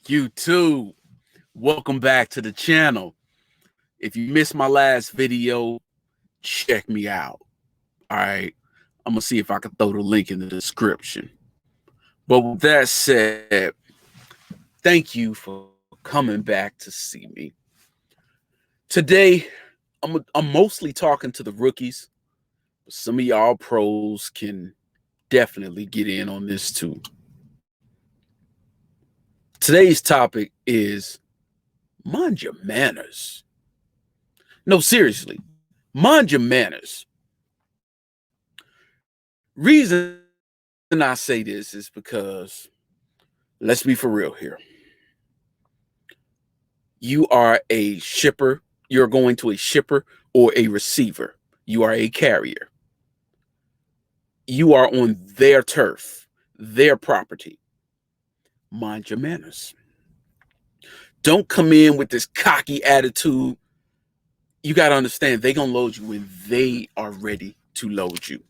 YouTube, welcome back to the channel. If you missed my last video, check me out. All right, I'm gonna see if I can throw the link in the description. But with that said, thank you for coming back to see me. Today, I'm mostly talking to the rookies, but some of y'all pros can definitely get in on this too. Today's topic is mind your manners. No, seriously, mind your manners. Reason I say this is because, let's be for real here. You are a shipper, you're going to a shipper or a receiver. You are a carrier. You are on their turf, their property. Mind your manners. Don't come in with this cocky attitude. You got to understand, they're going to load you when they are ready to load you.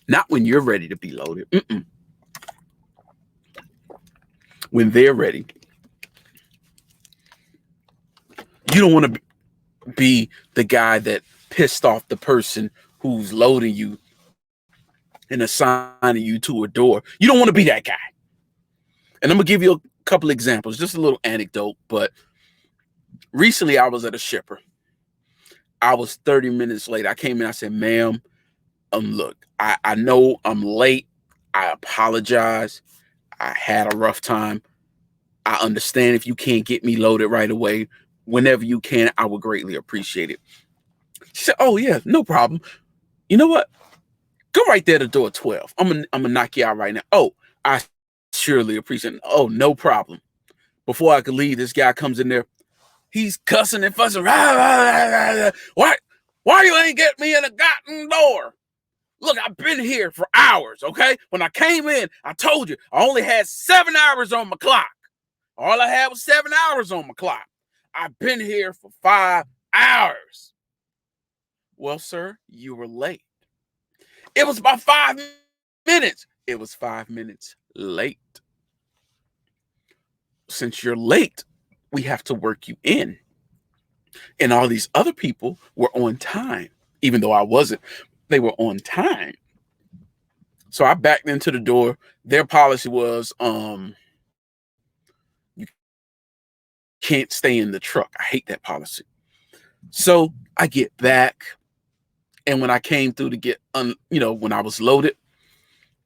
Not when you're ready to be loaded. When they're ready. You don't want to be the guy that pissed off the person who's loading you and assigning you to a door. You don't want to be that guy. And I'm going to give you a couple examples, just a little anecdote. But recently I was at a shipper. I was 30 minutes late. I came in, I said, ma'am, look, I know I'm late. I apologize. I had a rough time. I understand if you can't get me loaded right away. Whenever you can, I would greatly appreciate it. She said, oh, yeah, no problem. You know what? Go right there to door 12. I'm gonna knock you out right now. Oh, I surely appreciate it. Oh, no problem. Before I could leave, this guy comes in there. He's cussing and fussing. Why you ain't get me in the goddamn door? Look, I've been here for hours, okay? When I came in, I told you I only had 7 hours on my clock. All I had was 7 hours on my clock. I've been here for 5 hours. Well, sir, you were late. It was about 5 minutes. It was 5 minutes late. Since you're late, we have to work you in. And all these other people were on time, even though I wasn't. They were on time. So I backed into the door. Their policy was, you can't stay in the truck. I hate that policy. So I get back. And when I came through to get, when I was loaded,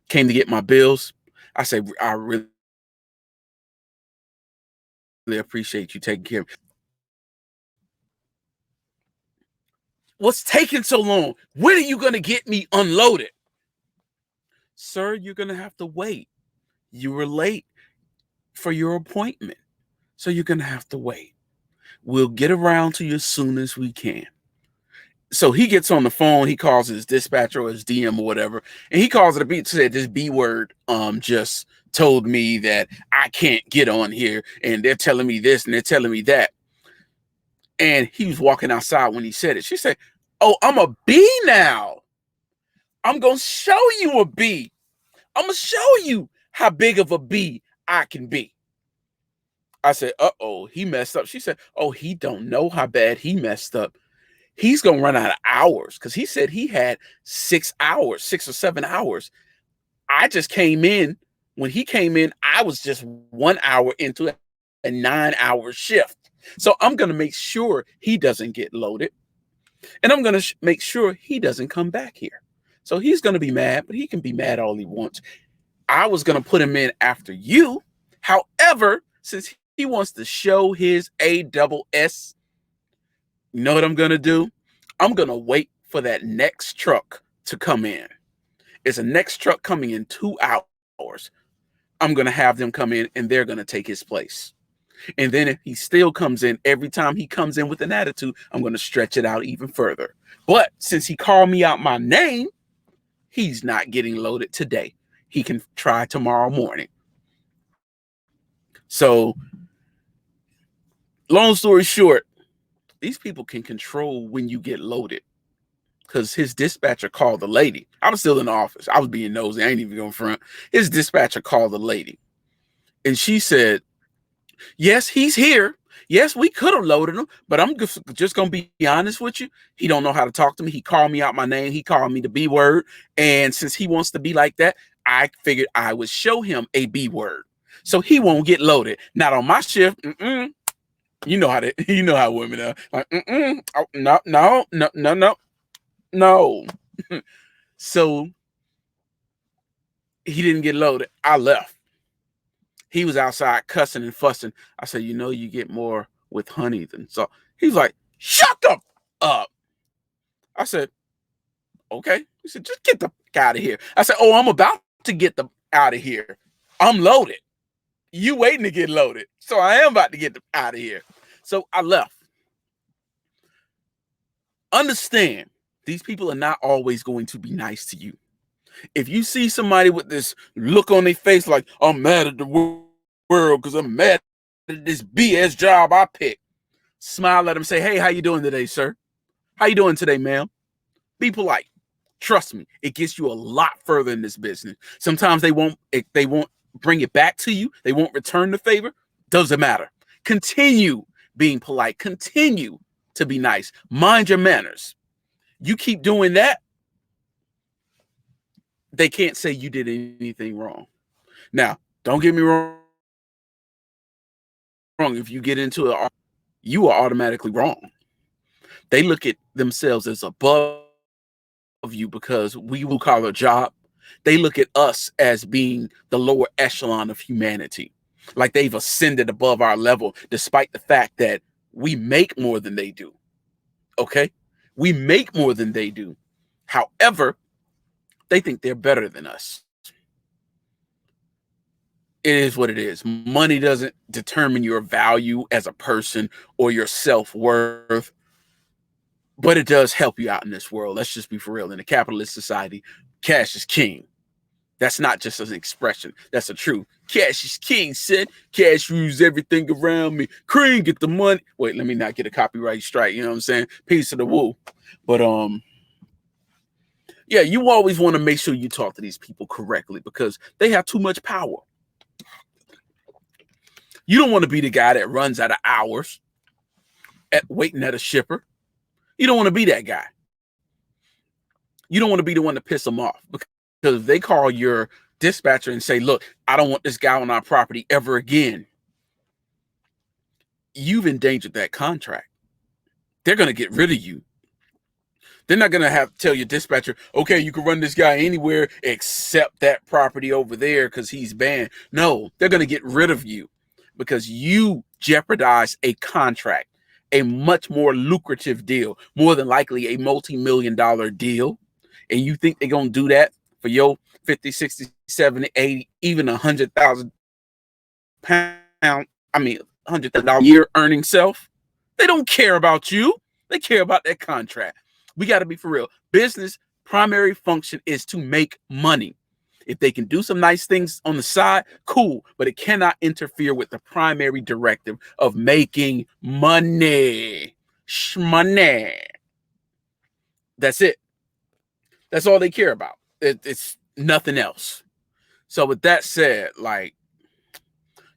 came to get my bills, I said, I really appreciate you taking care of me. What's taking so long? When are you going to get me unloaded? Sir, you're going to have to wait. You were late for your appointment. So you're going to have to wait. We'll get around to you as soon as we can. So he gets on the phone. He calls his dispatcher or his DM or whatever. And he calls it a beat, said this B word just told me that I can't get on here. And they're telling me this and they're telling me that. And he was walking outside when he said it. She said, oh, I'm a B now. I'm going to show you a B. I'm going to show you how big of a B I can be. I said, uh-oh, he messed up. She said, oh, he don't know how bad he messed up. He's going to run out of hours because he said he had 6 hours, 6 or 7 hours. I just came in. When he came in, I was just 1 hour into a 9-hour shift. So I'm going to make sure he doesn't get loaded. And I'm going to make sure he doesn't come back here. So he's going to be mad, but he can be mad all he wants. I was going to put him in after you. However, since he wants to show his ASS, you know what I'm going to do? I'm going to wait for that next truck to come in. It's a next truck coming in 2 hours. I'm going to have them come in and they're going to take his place. And then if he still comes in, every time he comes in with an attitude, I'm going to stretch it out even further. But since he called me out my name, he's not getting loaded today. He can try tomorrow morning. So, long story short, these people can control when you get loaded. Because his dispatcher called the lady. I was still in the office. I was being nosy. I ain't even going front. His dispatcher called the lady. And she said, Yes, he's here. Yes, we could have loaded him, but I'm just going to be honest with you. He don't know how to talk to me. He called me out my name. He called me the B word. And since he wants to be like that, I figured I would show him a B word. So he won't get loaded. Not on my shift. You know how you know how women are. Like, oh, no. So he didn't get loaded. I left. He was outside cussing and fussing. I said, you know, you get more with honey than salt. He's like, shut the up. I said, okay. He said, just get the out of here. I said, oh, I'm about to get the out of here. I'm loaded. You waiting to get loaded. So I am about to get out of here. So I left. Understand, these people are not always going to be nice to you. If you see somebody with this look on their face like, I'm mad at the world because I'm mad at this BS job I picked, smile at them, say, hey, how you doing today, sir? How you doing today, ma'am? Be polite. Trust me, it gets you a lot further in this business. Sometimes they won't bring it back to you. They won't return the favor. Doesn't matter. Continue being polite. Continue to be nice. Mind your manners. You keep doing that, they can't say you did anything wrong. Now, don't get me wrong. If you get into it, you are automatically wrong. They look at themselves as above you because we will call a job. They look at us as being the lower echelon of humanity, like they've ascended above our level, despite the fact that we make more than they do. Okay? We make more than they do. However, they think they're better than us. It is what it is. Money doesn't determine your value as a person or your self-worth, but it does help you out in this world. Let's just be for real. In a capitalist society, cash is king. That's not just an expression. That's a truth. Cash is king, said. Cash rules everything around me. Cream, get the money. Wait, let me not get a copyright strike. You know what I'm saying? Peace to the woo. But yeah, you always want to make sure you talk to these people correctly because they have too much power. You don't want to be the guy that runs out of hours waiting at a shipper. You don't want to be that guy. You don't want to be the one to piss them off because if they call your dispatcher and say, look, I don't want this guy on our property ever again, you've endangered that contract. They're going to get rid of you. They're not going to have to tell your dispatcher, okay, you can run this guy anywhere except that property over there because he's banned. No, they're going to get rid of you because you jeopardize a contract, a much more lucrative deal, more than likely a multi-million-dollar deal. And you think they're going to do that for your 50, 60, 70, 80, even £100,000, $100,000 year earning self? They don't care about you. They care about that contract. We got to be for real. Business primary function is to make money. If they can do some nice things on the side, cool, but it cannot interfere with the primary directive of making money. Shmoney. That's it. That's all they care about. It's nothing else. So with that said, like,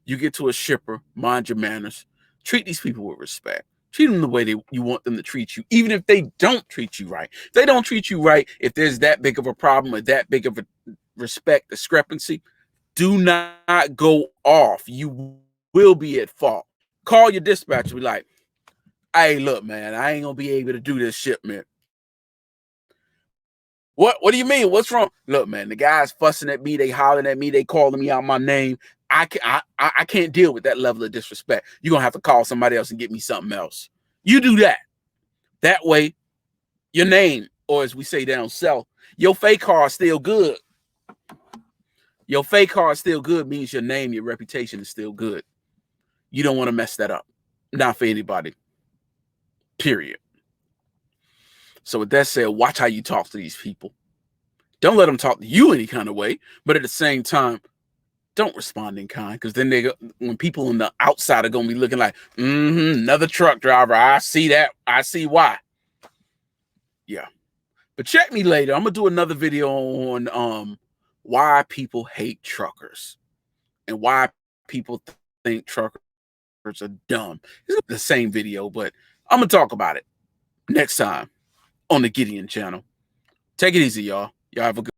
you get to a shipper, mind your manners, treat these people with respect. Treat them the way you want them to treat you, even if they don't treat you right. If they don't treat you right, if there's that big of a problem or that big of a respect discrepancy, do not go off. You will be at fault. Call your dispatcher, be like, hey, look, man, I ain't gonna be able to do this shipment. What do you mean? What's wrong? Look, man, the guy's fussing at me, they hollering at me, they calling me out my name. I can't deal with that level of disrespect. You're gonna have to call somebody else and get me something else. You do that. That way, your name, or as we say down south, your fake car is still good. Your fake car is still good means your name, your reputation is still good. You don't want to mess that up. Not for anybody. Period. So with that said, watch how you talk to these people. Don't let them talk to you any kind of way, but at the same time, don't respond in kind, because then when people on the outside are going to be looking like, another truck driver. I see that. I see why. Yeah. But check me later. I'm going to do another video on why people hate truckers and why people think truckers are dumb. It's the same video, but I'm going to talk about it next time on the Gideon channel. Take it easy, y'all. Y'all have a good